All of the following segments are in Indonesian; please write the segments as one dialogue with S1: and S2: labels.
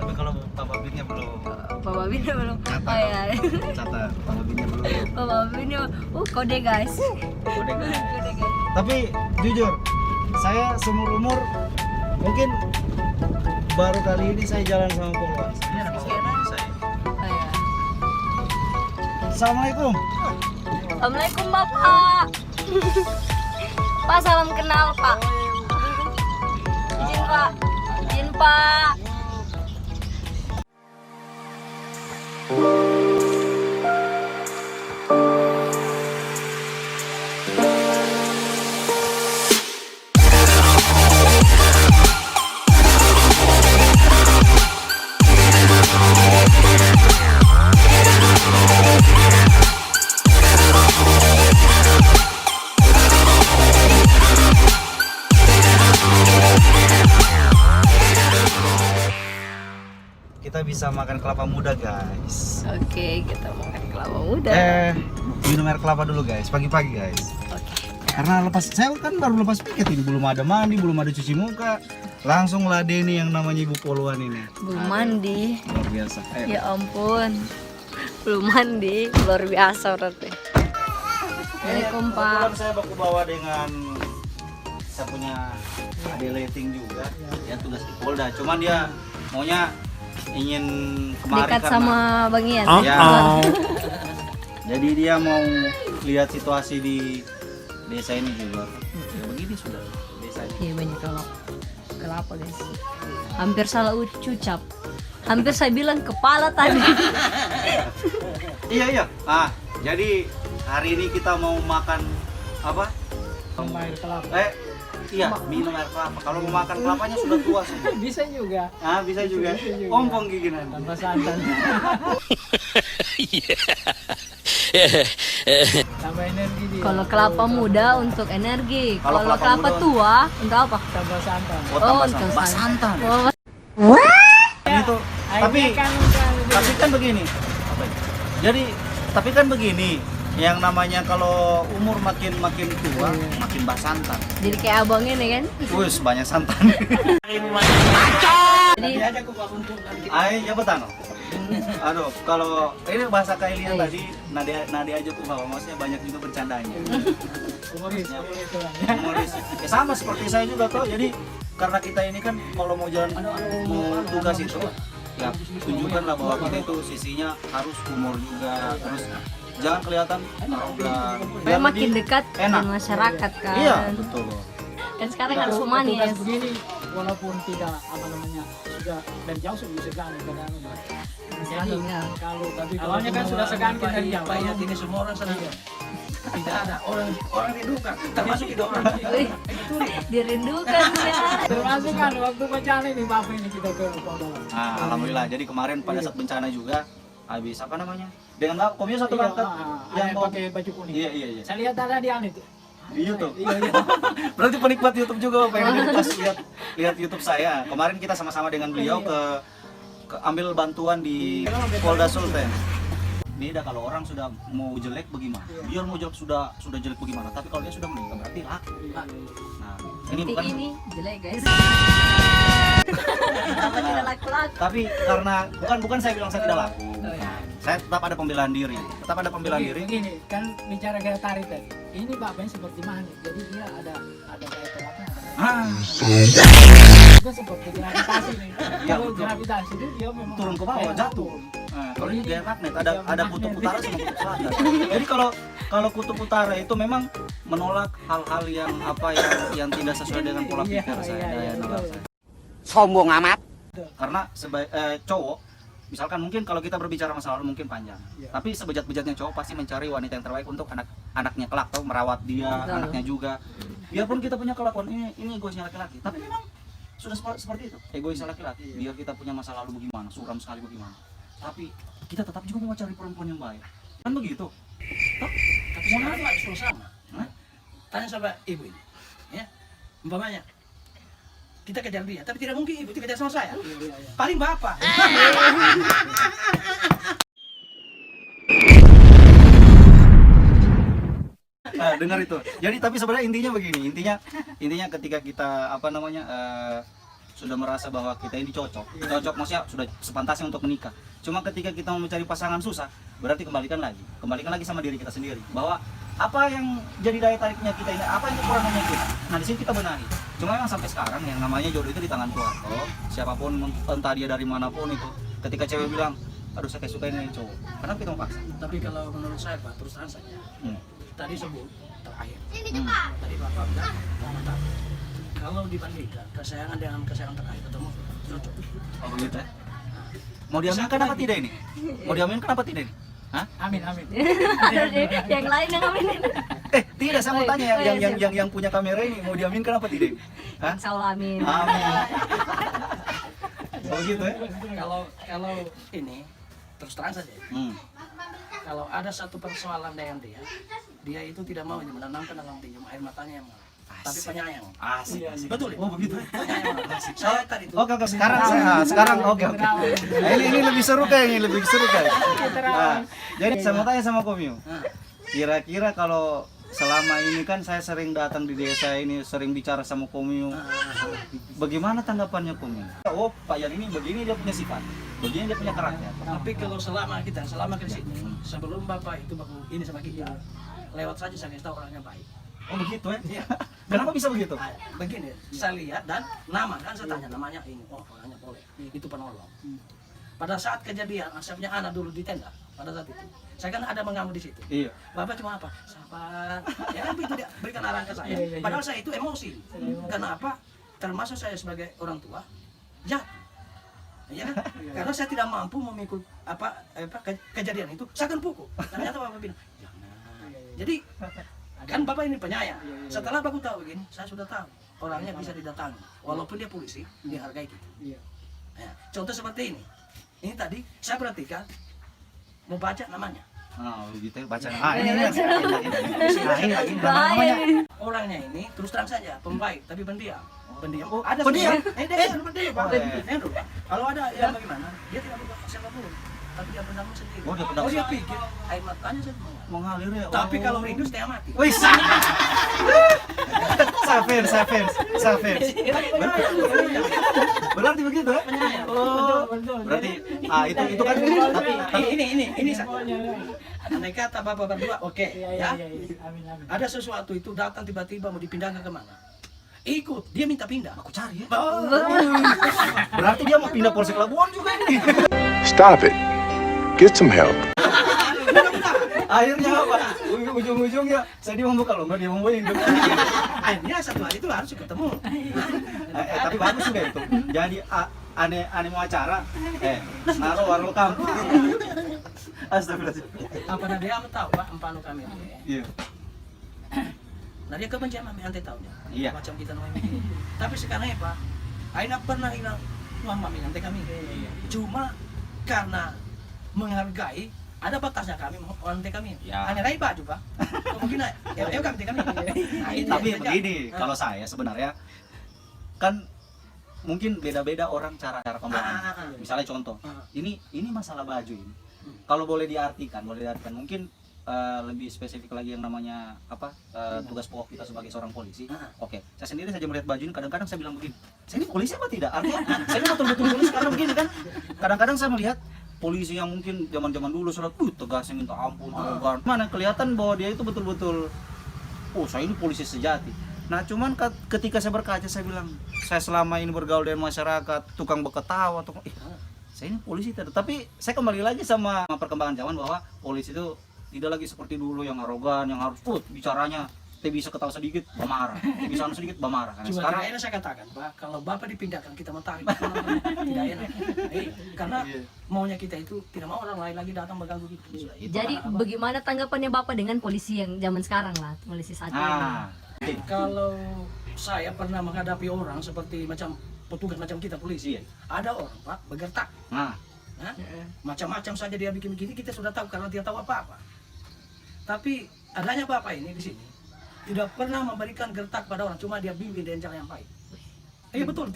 S1: Tapi kalau Pak Babinnya belum.
S2: Pak Babinnya belum.
S1: Catat.
S2: Oh ya.
S1: Catat, Pak Babinnya belum.
S2: Pak Babinnya, kode guys.
S1: Udah kan?
S2: Kode guys.
S1: Tapi jujur, saya seumur umur mungkin baru kali ini saya jalan sama Polwan. Ini ada Pak Babin saya.
S2: Oh ya.
S1: Assalamualaikum.
S2: Assalamualaikum Bapak. Pak, salam kenal Pak. Izin Pak. Izin Pak.
S1: Kita bisa makan kelapa muda, guys.
S2: Oke, kita makan kelapa muda.
S1: Minum air kelapa dulu, guys. Pagi-pagi, guys.
S2: Oke.
S1: Karena saya kan baru lepas piket ini, belum ada mandi, belum ada cuci muka. Langsung ladeni yang namanya Ibu Poluan ini.
S2: Belum mandi.
S1: Luar biasa. Ayo.
S2: Ya ampun. Belum mandi, luar biasa berarti. Assalamualaikum Pak.
S1: Kebetulan saya baku bawa dengan saya punya adik leting juga, yang tugas di Polda. Cuman dia maunya ingin kemari
S2: Dekat
S1: karena
S2: sama Bang Ian.
S1: ya. Jadi dia mau lihat situasi di desa ini juga. Ya begini sudah desa ini.
S2: Iya, banyak kelapa guys. Hampir salah ucap. Hampir saya bilang kepala tadi.
S1: Iya. Jadi hari ini kita mau makan apa?
S3: Air kelapa.
S1: Iya, minum air kelapa. Kalau mau makan kelapanya sudah tua semua.
S3: Bisa juga.
S1: Bisa juga.
S3: Bisa juga.
S1: Ompong gigi nanti.
S3: Tanpa santan. Tambah energi dia.
S2: Kalau kelapa muda untuk energi.
S1: Kalau
S2: Kalau
S1: kelapa
S2: kelapa
S1: muda
S2: tua untuk apa?
S3: Tambah santan.
S1: Oh, tambah
S2: untuk
S1: santan. Santan.
S2: Oh,
S1: Itu. Tapi kan begini. Jadi tapi kan begini. Yang namanya kalau umur makin tua, makin santan.
S2: jadi kayak abang ini kan.
S1: Wih, banyak santan.
S2: Jadi
S1: Ay, ya betul. Aduh, kalau ini bahasa Kailian tadi, nadi aja tuh bahwa maksudnya banyak juga bercandanya. Humoris. Ya, sama seperti saya juga tuh. Jadi karena kita ini kan kalau mau jalan mau tugas itu, ya tunjukkanlah bahwa kita itu sisinya harus humor juga, terus jangan kelihatan arogan.
S2: supaya makin
S1: lebih
S2: dekat
S1: enak.
S2: dengan masyarakat kan.
S1: Iya, betul.
S2: Kan sekarang harus humanis.
S3: Tugas begini walaupun tidak sudah dari jauh sudah segan
S2: Jadi, ya.
S3: kalau tapi awalnya kan sudah segan kita dari jauh.
S4: Bayat ini semua orang senang. Tidak ada orang rindukan, termasuk kita orang.
S2: Wih, dirindukan ya.
S3: Termasuk kan waktu bencana ini Bapak ini kita ke Polda.
S1: Alhamdulillah. Jadi kemarin pada saat bencana juga habis apa namanya? Dengan komnya satu
S3: Iya,
S1: angkat yang mau
S3: pakai baju kuning.
S1: Iya.
S3: Saya lihat ada di anu itu.
S1: Di YouTube.
S3: Iya.
S1: Berarti penikmat YouTube juga pengen pas lihat YouTube saya. Kemarin kita sama-sama dengan beliau ke ambil bantuan di Polda Sultan. Beda kalau orang sudah mau jelek bagaimana? Biar mau jelek sudah jelek bagaimana? Tapi kalau dia sudah meninggal berarti laku. Nah, ini
S2: Seperti
S1: bukan
S2: ini jelek guys. Apa tidak laku-laku?
S1: tapi karena bukan saya bilang saya tidak laku. Saya tetap ada pembelaan diri. Tetap ada pembelaan diri.
S3: Begini, kan bicara gaya tarik tadi. Ini bapaknya seperti magnet, jadi dia ada gaya tariknya. Itu seperti gravitasi nih.
S1: Iya,
S3: Kalau
S1: betul.
S3: gravitasi itu dia memang
S1: Turun ke bawah,
S3: kayak
S1: jatuh.
S3: turun.
S1: Nah, kalau ini gaya magnet ada kutub utara sama kutub selatan. Jadi kalau kutub utara itu memang menolak hal-hal yang yang tidak sesuai dengan pola pikir saya, daya nalar
S3: betul.
S1: saya.
S4: Sombong amat.
S1: Karena cowok, misalkan mungkin kalau kita berbicara masa lalu mungkin panjang, tapi sebejat-bejatnya cowok pasti mencari wanita yang terbaik untuk anaknya kelak, atau merawat dia,
S2: Betul.
S1: anaknya juga. Biarpun kita punya kelakuan ini egoisnya laki-laki, tapi memang sudah seperti itu, egoisnya laki-laki. Biar kita punya masa lalu bagaimana, suram sekali bagaimana, tapi kita tetap juga mau cari perempuan yang baik, kan begitu?
S4: Tapi sekarang nggak disuruh sama.
S1: Hah?
S4: Tanya sama ibu ini, ya. Umpamanya kita kejar dia, tapi tidak mungkin ibu itu kejar sama saya. Paling bapak.
S1: Dengar itu. Jadi tapi sebenarnya intinya begini, intinya ketika kita sudah merasa bahwa kita ini cocok maksudnya sudah sepantasnya untuk menikah. Cuma ketika kita mau mencari pasangan susah, berarti kembalikan lagi sama diri kita sendiri bahwa apa yang jadi daya tariknya kita ini, apa yang kekurangannya kita. Nah di sini kita benahi. Cuma memang sampai sekarang yang namanya jodoh itu di tangan Tuhan. Oh, siapapun entah dia dari manapun itu, ketika cewek bilang, aduh saya kayak suka ini cowok, kenapa kita mau paksa?
S4: Tapi kalau menurut saya Pak, terus terang saja. Tadi sebut terakhir. Tadi Bapak bilang, mantap. Kalau dibandingkan kesayangan dengan kesayangan terakhir ketemu cocok.
S1: Oh begitu ya? Mau diaminkan apa tidak ini? Mau diaminkan apa tidak ini? Hah?
S3: Amin.
S2: Yang lain yang amin.
S1: Tidak, saya mau tanya yang punya kamera ini mau diaminkan apa tidak? Hah?
S2: Insya Allah amin.
S1: Amin. Oh gitu ya?
S4: Kalau ini terus terang saja. Kalau ada satu persoalan dengan dia itu tidak mau menanamkan dalam dirinya air matanya yang mengalir. Tapi penyayang.
S1: Asik.
S4: Betul.
S1: Oh begitu.
S4: Penyayang. Saya tadi itu.
S1: Oke, sekarang oke. Nah, ini lebih seru kayak Nah, jadi saya mau tanya sama Komio. Kira-kira kalau selama ini kan saya sering datang di desa ini, sering bicara sama Komio. Bagaimana tanggapannya Komio? Oh, Pak Yan ini begini dia punya sifat. Begini dia punya karakter.
S4: Tapi kalau selama ke sini, sebelum Bapak itu baru ini sama kita, lewat saja saya kasih tahu orangnya baik.
S1: Oh begitu ya? Kenapa bisa begitu?
S4: Begini, saya lihat dan nama kan saya tanya namanya ini, oh orangnya boleh, itu penolong. Pada saat kejadian, saya punya anak dulu di tenda, pada saat itu, saya kan ada mengambil di situ.
S1: Iya.
S4: Bapak cuma apa? Sabar. Ya kan begitu dia berikan arahan ke saya. Padahal saya itu emosi. Karena apa? Termasuk saya sebagai orang tua, jahat. Ya kan? Karena saya tidak mampu memikul kejadian itu, saya akan pukul. Ternyata Bapak bilang, jangan. Jadi kan Bapak ini penyayang. Setelah Bapak tahu begini, saya sudah tahu orangnya bisa didatangi. Walaupun dia polisi, dihargai kita. Ya, contoh seperti ini. Ini tadi saya perhatikan mau baca namanya.
S1: Oh begitu ya, baca. Ini namanya.
S4: Orangnya ini terus terang saja pembaik tapi pendiam. Pendiam.
S1: Oh,
S4: Ada
S1: pendiam?
S4: pendiam. Pak. Kalau ada yang bagaimana? Dia tidak buka siapapun. Tapi dia pendam sendiri.
S1: Oh, dia pendam
S4: dia pikir air matanya saya
S1: mengalir ya.
S4: Tapi kalau rindu setengah mati.
S1: Wih, Safir. Berarti begitu ya? Oh, berarti itu kan tapi
S4: ini andai kata Bapak berdua oke ya. Ada sesuatu itu datang tiba-tiba mau dipindahkan kemana? Ikut, dia minta pindah.
S1: aku cari ya. Berarti dia mau pindah Polsek Labuan juga ini.
S5: Stop it. Get some help.
S1: Akhirnya apa? Ujung-ujungnya saya dia membuka lomba, dia membuat hidup.
S4: Akhirnya satu hari itu harus ketemu.
S1: Tapi bagus juga itu. Jadi aneh mau acara. Naruh warung kampung. Astagfirullahaladzim.
S4: Apa dia tahu Pak empanu kami.
S1: Iya.
S4: Nah dia kebencian mami ante tahunya.
S1: Iya.
S4: Macam kita namanya begini. Tapi sekarang ya Pak, Aina pernah hilang uang mami ante kami. Cuma karena menghargai ada batasnya kami ante kami.
S1: Ya.
S4: Hanya rai baju Pak. Mungkin ya kami kami. Nah, itu
S1: Tapi
S4: saja.
S1: begini, kalau saya sebenarnya kan mungkin beda-beda orang cara pembahasan. Misalnya contoh, ini masalah baju ini. Kalau boleh diartikan mungkin lebih spesifik lagi yang namanya tugas pokok kita sebagai seorang polisi. Oke, saya sendiri saja melihat baju ini kadang-kadang saya bilang begini, saya ini polisi apa tidak? Artinya saya ini betul-betul polisi karena begini kan. Kadang-kadang saya melihat polisi yang mungkin zaman-zaman dulu sudah tegasnya minta ampun, mana kelihatan bahwa dia itu betul-betul saya ini polisi sejati. Nah cuman ketika saya berkaca saya bilang, saya selama ini bergaul dengan masyarakat, tukang berketawa, saya ini polisi tidak. Tapi saya kembali lagi sama perkembangan zaman bahwa polisi itu tidak lagi seperti dulu yang arogan, yang harus bicaranya bisa ketawa sedikit bermarah, bisa sedikit bermarah. Karena
S4: Cuma
S1: sekarang
S4: tidak enak saya katakan Pak, kalau Bapak dipindahkan kita mau tarik tidak enak. Karena maunya kita itu tidak mau orang lain lagi datang mengganggu kita.
S2: Jadi bagaimana tanggapannya Bapak dengan polisi yang zaman sekarang lah, polisi saat ini?
S4: Kalau saya pernah menghadapi orang seperti macam petugas macam kita polisi, ada orang Pak bergertak. Macam-macam saja dia bikin begini, kita sudah tahu karena dia tahu apa-apa. Tapi adanya Bapak ini di sini tidak pernah memberikan gertak pada orang, cuma dia bimbing dengan cara yang baik. Iya betul.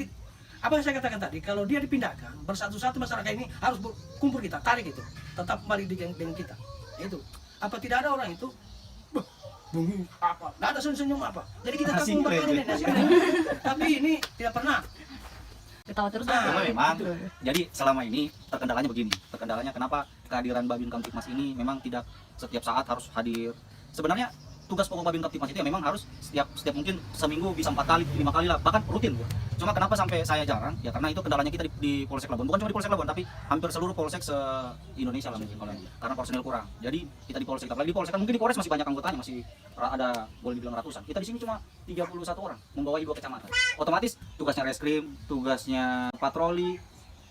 S4: Apa yang saya katakan tadi, kalau dia dipindahkan, bersatu-satu masyarakat ini harus kumpul kita, tarik itu, tetap kembali dengan kita. Itu. Apa tidak ada orang itu? Apa? Tidak ada senyum-senyum apa? Jadi kita gabung ini. Tapi ini tidak pernah.
S2: ketawa terus.
S1: Cuma memang, jadi selama ini terkendalanya begini. Terkendalanya kenapa kehadiran Babin Kamtipmas ini memang tidak setiap saat harus hadir. Sebenarnya tugas pokok Babin Kamtipmas itu ya memang harus setiap mungkin seminggu bisa 4 kali, 5 kali lah, bahkan rutin. Cuma kenapa sampai saya jarang? Ya karena itu kendalanya kita di Polsek Labuan. Bukan cuma di Polsek Labuan, tapi hampir seluruh polsek se-Indonesia lah mungkin kalau karena personil kurang. Jadi kita di Polsek, apalagi di Polsek kan mungkin di Polres masih banyak anggotanya, masih ada boleh dibilang ratusan. Kita di sini cuma 31 orang membawahi 2 kecamatan. Otomatis tugasnya reskrim, tugasnya patroli,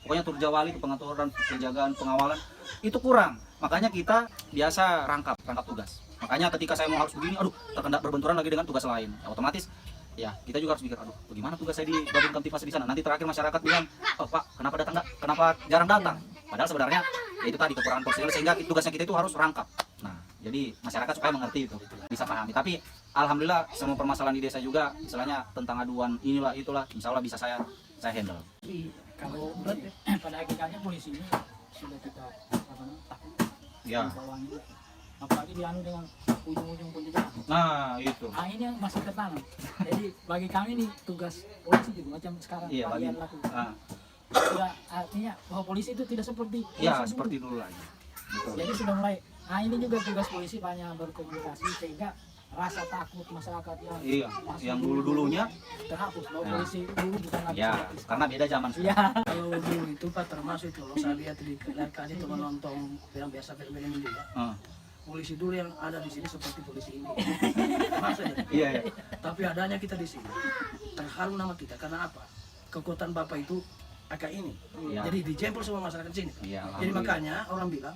S1: pokoknya turjawali, pengaturan, penjagaan, pengawalan itu kurang. Makanya kita biasa rangkap tugas. Makanya ketika saya mau harus begini, aduh terkendala berbenturan lagi dengan tugas lain. Ya, otomatis ya kita juga harus mikir, aduh bagaimana tugas saya di Babin Kamtipmas di sana. Nanti terakhir masyarakat bilang, oh Pak kenapa datang nggak? Kenapa jarang datang? Padahal sebenarnya ya itu tadi kekurangan personil sehingga tugasnya kita itu harus rangkap. Nah jadi masyarakat supaya mengerti itu, bisa pahami. Tapi alhamdulillah semua permasalahan di desa juga, misalnya tentang aduan inilah itulah, insya Allah bisa saya handle.
S3: Kalau pada akhirnya polisi ini sudah kita takut
S1: Ya.
S3: bawahnya, apalagi dianu dengan ujung-ujung penjagaan.
S1: Nah itu.
S3: Nah ini yang masih tertanam. Jadi bagi kami nih tugas polisi juga macam sekarang
S1: Iya bagi.
S3: kalian lakukan.
S1: Ah,
S3: Sudah artinya bahwa polisi itu tidak seperti
S1: ya
S3: polisi
S1: seperti
S3: dulu.
S1: dulu lagi. Betul.
S3: Jadi sudah mulai. Nah ini juga tugas polisi banyak berkomunikasi sehingga rasa takut masyarakat yang
S1: Iya,
S3: masih
S1: yang dulu-dulunya
S3: terhapus bahwa
S1: Ya.
S3: polisi dulu bukan lagi
S1: ya
S3: seperti
S1: karena beda zaman sekarang.
S3: Iya.
S4: Kalau dulu itu Pak termasuk itu kalau saya lihat di kali itu menonton film biasa film India.
S1: Ah,
S4: Polisi dulu yang ada di sini seperti polisi ini. Maksudnya.
S1: iya, iya.
S4: Tapi adanya kita di sini terharu nama kita karena apa? Kekuatan Bapak itu agak ini.
S1: Iya.
S4: Jadi dijempol semua masyarakat sini.
S1: Iya,
S4: Jadi
S1: alhamdulillah.
S4: makanya orang bilang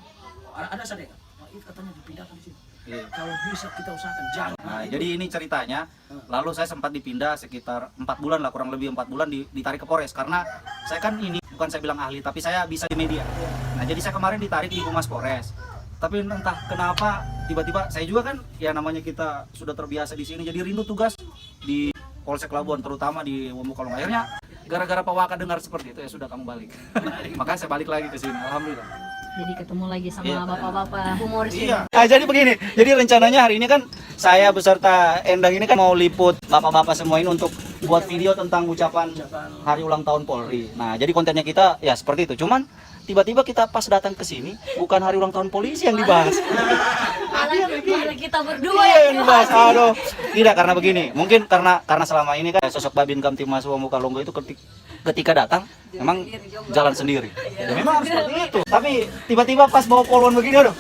S4: ada sadengan. Wah, itu katanya dipindahkan di sini.
S1: Iya.
S4: Kalau bisa kita usahakan jangan.
S1: Nah, jadi ini ceritanya, lalu saya sempat dipindah sekitar 4 bulan lah, kurang lebih 4 bulan ditarik ke Polres. Karena saya kan ini, bukan saya bilang ahli, tapi saya bisa di media. Nah jadi saya kemarin ditarik di Humas Polres. Tapi entah kenapa, tiba-tiba saya juga kan, ya namanya kita sudah terbiasa di sini, jadi rindu tugas di Polsek Labuan, terutama di Womukalong. Akhirnya, gara-gara Pak Waka dengar seperti itu, ya sudah kamu balik. Makanya saya balik lagi ke sini, alhamdulillah.
S2: Jadi ketemu lagi sama
S1: Iya.
S2: bapak-bapak humoris ini.
S1: Iya. Nah, jadi begini. Jadi rencananya hari ini kan saya beserta Endang ini kan mau liput bapak-bapak semua ini untuk buat video tentang ucapan hari ulang tahun Polri. Nah, jadi kontennya kita ya seperti itu. Cuman tiba-tiba kita pas datang ke sini bukan hari ulang tahun polisi yang dibahas.
S2: Malah kita berdua
S1: Iya
S2: yang
S1: yang dibahas. Aduh. Tidak karena begini. Mungkin karena selama ini kan sosok Babin Kamtipmas Womukalonggo itu ketika datang memang jalan sendiri. Ya, memang harus seperti itu. Tapi tiba-tiba pas bawa poluan begini aduh.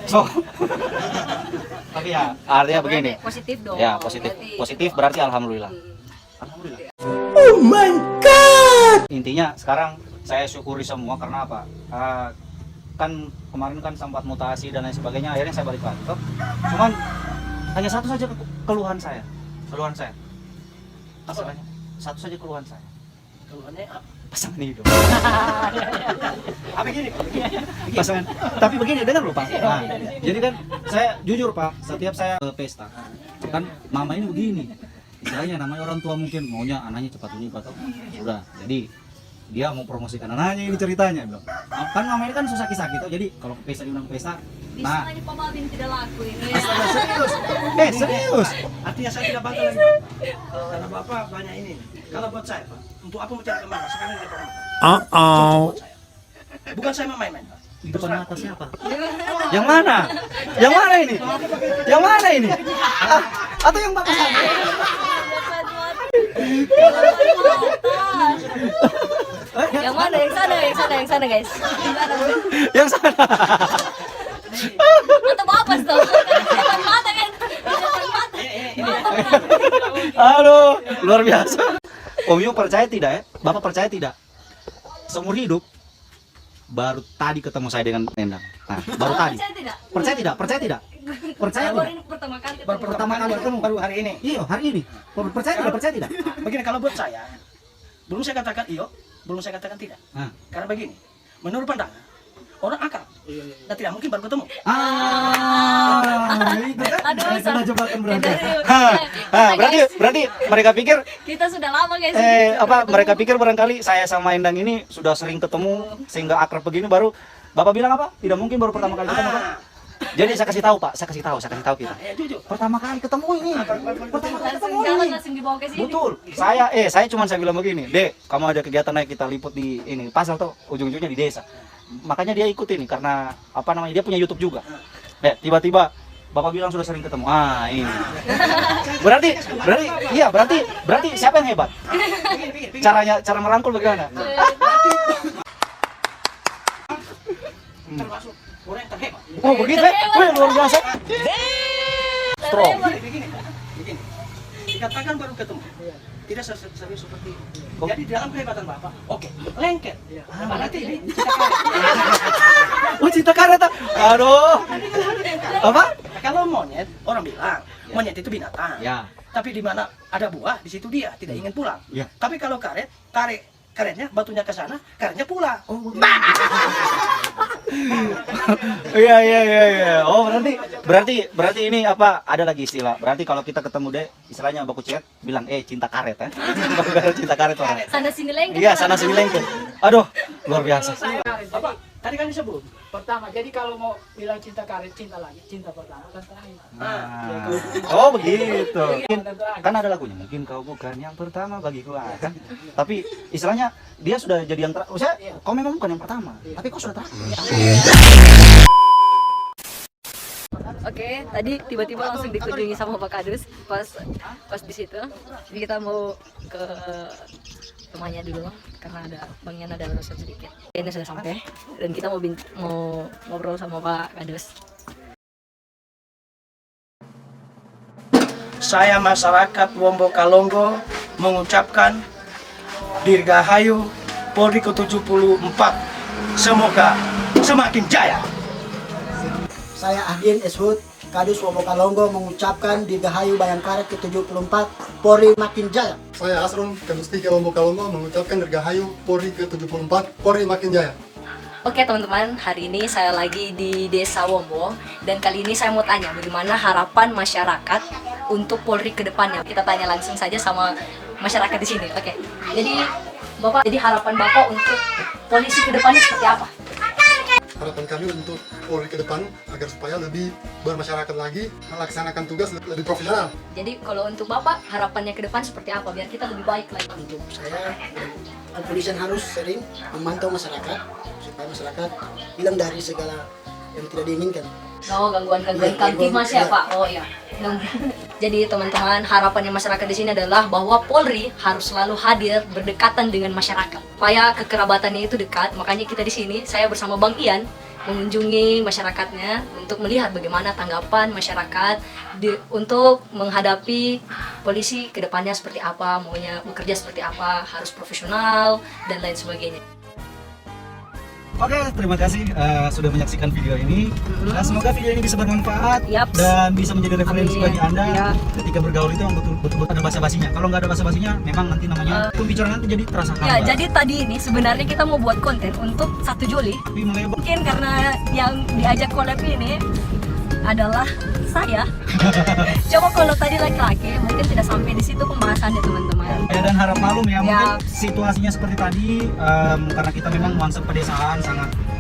S1: So. Tapi ya artinya begini.
S2: Positif dong.
S1: Ya, positif.
S2: Berarti-
S1: Positif berarti alhamdulillah. Alhamdulillah. Intinya sekarang saya syukuri semua karena apa? Kan kemarin kan sempat mutasi dan lain sebagainya, akhirnya saya balik lagi. Cuman hanya satu saja keluhan saya. Masalahnya satu saja keluhan saya.
S4: Keluhannya apa?
S1: Pasangan hidup.
S4: Apa gini?
S1: Pasangan. Tapi begini dengar loh Pak. Nah, jadi kan saya jujur Pak, setiap saya ke pesta kan mama ini begini. Istilahnya namanya orang tua mungkin maunya anaknya cepat menikah atau sudah. Jadi dia mau promosikan anaknya ini ceritanya bilang. Kan mama ini kan susah kisah gitu. Jadi kalau ke pesta diundang ke pesta.
S2: Bisa
S1: Nah,
S2: lagi Pak Babin tidak laku ini.
S1: astaga, serius. Serius.
S4: Artinya saya tidak bangga lagi Pak. Karena Bapak banyak ini. Kalau buat saya Pak, untuk apa mencari kemana? Sekarang di depan mata. Cukup buat saya. Bukan saya main-main Pak.
S1: Di depan mata siapa? Yang mana? Yang mana ini? Yang mana ini? Atau yang bapak sana?
S2: Yang mana? Yang sana guys.
S1: Yang sana.
S2: Atau bapak tuh. Depan mata kan. Depan mata.
S1: Halo, luar biasa. Om Yu percaya tidak ya? Bapak percaya tidak? Seumur hidup baru tadi ketemu saya dengan Endang. Nah, baru tadi.
S2: Percaya tidak?
S1: Percaya tidak? Percaya tidak? Percaya
S2: Baru
S1: tidak?
S2: ini pertama kali.
S1: Pertama kali ketemu
S4: baru hari ini.
S1: Iya, hari ini. Percaya tidak? Percaya tidak?
S4: Begini kalau buat saya, belum saya katakan iyo, belum saya katakan tidak.
S1: Nah.
S4: Karena begini, menurut pandangan orang akrab, dan tidak mungkin baru ketemu.
S1: Itu kan?
S2: Aduh,
S1: Saya kena jebakan berarti.
S2: Kita,
S1: Berarti mereka pikir
S2: kita sudah lama guys.
S1: mereka pikir barangkali saya sama Endang ini sudah sering ketemu sehingga akrab begini baru Bapak bilang apa? Tidak mungkin baru pertama kali ketemu kan? Jadi saya kasih tahu Pak, saya kasih tahu kita.
S4: Ya jujur.
S1: Pertama kali ketemu ini. Pertama kali ketemu
S2: Jalan
S1: ini.
S2: langsung dibawa ke sini.
S1: Betul. Saya cuma saya bilang begini, Dek, kamu ada kegiatan naik kita liput di ini. Pasar tuh ujung-ujungnya di desa. Makanya dia ikut ini karena apa namanya? Dia punya YouTube juga. Tiba-tiba Bapak bilang sudah sering ketemu. Ah, ini. Berarti siapa yang hebat? Cara merangkul bagaimana?
S4: Termasuk orang yang terhebat.
S1: Oh, begitu ya? Wih, luar biasa. Strong.
S4: Begini. Dikatakan baru ketemu. Tidak serius seperti itu.
S1: Oh.
S4: Jadi dalam kehebatan Bapak, oke, lengket. Berarti ini
S1: Oh, cinta karet. Aduh. Apa?
S4: kalau monyet, orang bilang monyet itu binatang.
S1: Ya.
S4: Tapi di mana ada buah, di situ dia tidak ingin pulang.
S1: Ya.
S4: Tapi kalau karet, karetnya batunya ke sana, karetnya pulang.
S1: Iya. Oh, berarti ini apa? Ada lagi istilah. Berarti kalau kita ketemu deh, istilahnya baku chat bilang cinta karet ya. Cinta karet orang.
S2: Sana sini lengket.
S1: Iya, sana sini lengket. Aduh, luar biasa.
S4: Apa? Tadi kan disebut.
S3: Pertama, jadi kalau mau bilang cinta karet, cinta lagi, cinta pertama dan terakhir.
S1: Oh, begitu. Kan ada lagunya, mungkin kau bukan yang pertama bagiku kan. Tapi istilahnya dia sudah jadi yang terakhir. Kau memang bukan yang pertama, tapi kau sudah terakhir.
S2: Oke, tadi tiba-tiba langsung dikunjungi sama Pak Kadus pas di situ. Jadi kita mau ke rumahnya dulu karena ada Bang Yan ada urusan sedikit. Ini sudah sampai dan kita mau ngobrol sama Pak Kadus.
S4: Saya masyarakat Wombokalonggo mengucapkan Dirgahayu Polri ke-74. Semoga semakin jaya.
S6: Saya Ahdin Eshud, Kadus Wombokalonggo mengucapkan Dirgahayu Bayangkara ke-74, Polri makin jaya.
S7: Saya Asrul, Kadus 3 Wombokalonggo mengucapkan Dirgahayu Polri ke-74, Polri makin jaya.
S2: Oke teman-teman, hari ini saya lagi di Desa Wombo dan kali ini saya mau tanya bagaimana harapan masyarakat untuk Polri ke depannya. Kita tanya langsung saja sama masyarakat di sini. Oke. Jadi harapan Bapak untuk polisi ke depannya seperti apa?
S7: Harapan kami untuk Polri ke depan agar supaya lebih bermasyarakat lagi, melaksanakan tugas lebih profesional.
S2: Jadi kalau untuk Bapak harapannya ke depan seperti apa biar kita lebih baik lagi?
S6: Untuk saya, kepolisian harus sering memantau masyarakat supaya masyarakat hilang dari segala yang tidak diinginkan.
S2: Oh, gangguan-gangguan kamtimas ya Pak. Oh ya. Jadi teman-teman, harapannya masyarakat di sini adalah bahwa Polri harus selalu hadir berdekatan dengan masyarakat. Supaya kekerabatannya itu dekat. Makanya kita di sini, saya bersama Bang Ian mengunjungi masyarakatnya untuk melihat bagaimana tanggapan masyarakat untuk menghadapi polisi ke depannya seperti apa, maunya bekerja seperti apa, harus profesional dan lain sebagainya.
S1: Oke, terima kasih sudah menyaksikan video ini. Nah, semoga video ini bisa bermanfaat
S2: Yaps.
S1: dan bisa menjadi referensi
S2: Amin.
S1: bagi Anda
S2: Ya.
S1: ketika bergaul itu yang betul-betul ada basa-basinya. Kalau nggak ada basa-basinya, memang nanti namanya pembicaraan nanti jadi terasa hambar.
S2: Ya, jadi tadi ini sebenarnya kita mau buat konten untuk 1 Juli.
S1: Tapi melebar.
S2: Mungkin karena yang diajak collab ini adalah saya. Coba kalau tadi laki-laki mungkin tidak sampai di situ pembahasannya teman-teman.
S1: Ya, dan harap maklum ya, mungkin
S2: Ya.
S1: situasinya seperti tadi karena kita memang nuansa pedesaan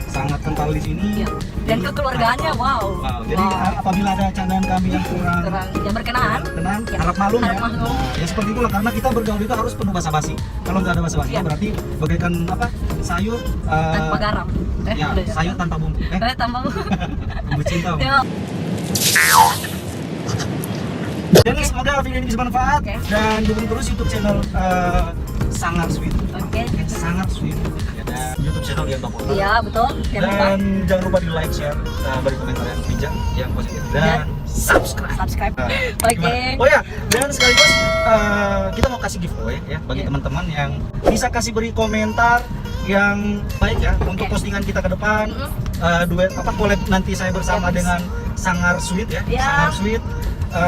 S1: sangat kental di sini.
S2: Ya. Dan kekeluargaannya wow.
S1: Jadi apabila ada candaan kami yang kurang
S2: yang berkenaan.
S1: ya. Harap maklum
S2: Harap
S1: ya.
S2: maklum.
S1: Ya seperti itulah karena kita bergaul itu harus penuh basa-basi. Kalau nggak ada basa-basi
S2: Ya.
S1: berarti bagaikan apa? Sayur
S2: Tanpa garam.
S1: ya,
S2: udah.
S1: sayur tanpa bumbu.
S2: Tanpa
S1: Bumbu cinta.
S2: Ya.
S1: Jadi semoga video ini bisa bermanfaat dan dukung terus YouTube channel Sangar Sweet.
S2: Oke.
S1: Sangar Sweet. Ya, dan YouTube channel yang Bapak.
S2: Iya, betul. Jangan lupa
S1: Dan jangan lupa di like, share, beri komentar yang bijak, yang positif dan subscribe.
S2: subscribe.
S1: Gimana?
S2: Oke.
S1: Oh ya, dan sekaligus kita mau kasih giveaway ya bagi teman-teman yang bisa kasih beri komentar yang baik ya untuk postingan kita ke depan. Duet collab nanti saya bersama dengan Sangar Sweet ya.
S2: Ya.
S1: Sangar Sweet.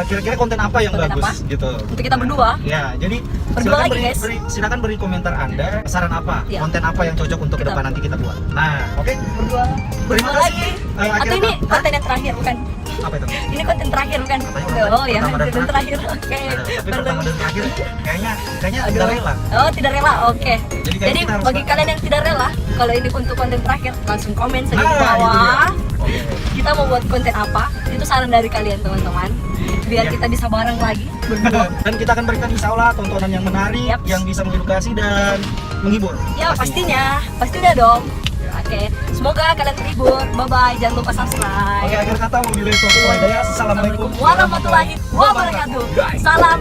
S1: Kira-kira konten apa yang
S2: Konten
S1: bagus
S2: apa?
S1: gitu.
S2: Untuk kita berdua.
S1: Ya, jadi
S2: Berdua lagi, guys.
S1: silakan beri komentar Anda, saran apa,
S2: Ya.
S1: konten apa yang cocok untuk ke
S2: Kita-
S1: depan nanti kita buat. Nah, oke.
S2: Berdua.
S1: Terima
S2: Berdua
S1: kasih.
S2: lagi. Atau
S1: Akhirnya
S2: ini konten yang terakhir bukan?
S1: apa itu?
S2: Ini konten terakhir bukan?
S1: Katanya
S2: Oh ya,
S1: pertama dan
S2: konten terakhir. Oke.
S1: Tapi pertama dan terakhir kayaknya tidak rela.
S2: Oh, tidak rela. Oke.
S1: Jadi
S2: Jadi
S1: kita harus
S2: bagi kalian yang tidak rela, Kalau ini untuk konten terakhir, langsung komen saja di bawah. Kita mau buat konten apa? Itu saran dari kalian teman-teman. Biar kita bisa bareng lagi berdua.
S1: Dan kita akan berikan insya Allah tontonan yang menarik,
S2: Yaps.
S1: yang bisa mengedukasi dan menghibur.
S2: Ya pastinya, pasti udah dong. Oke, semoga kalian terhibur. Bye bye, jangan lupa subscribe.
S1: Oke, akhir kata wabillahi taufiq wal hidayah. Assalamualaikum
S2: Warahmatullahi wabarakatuh. Salam.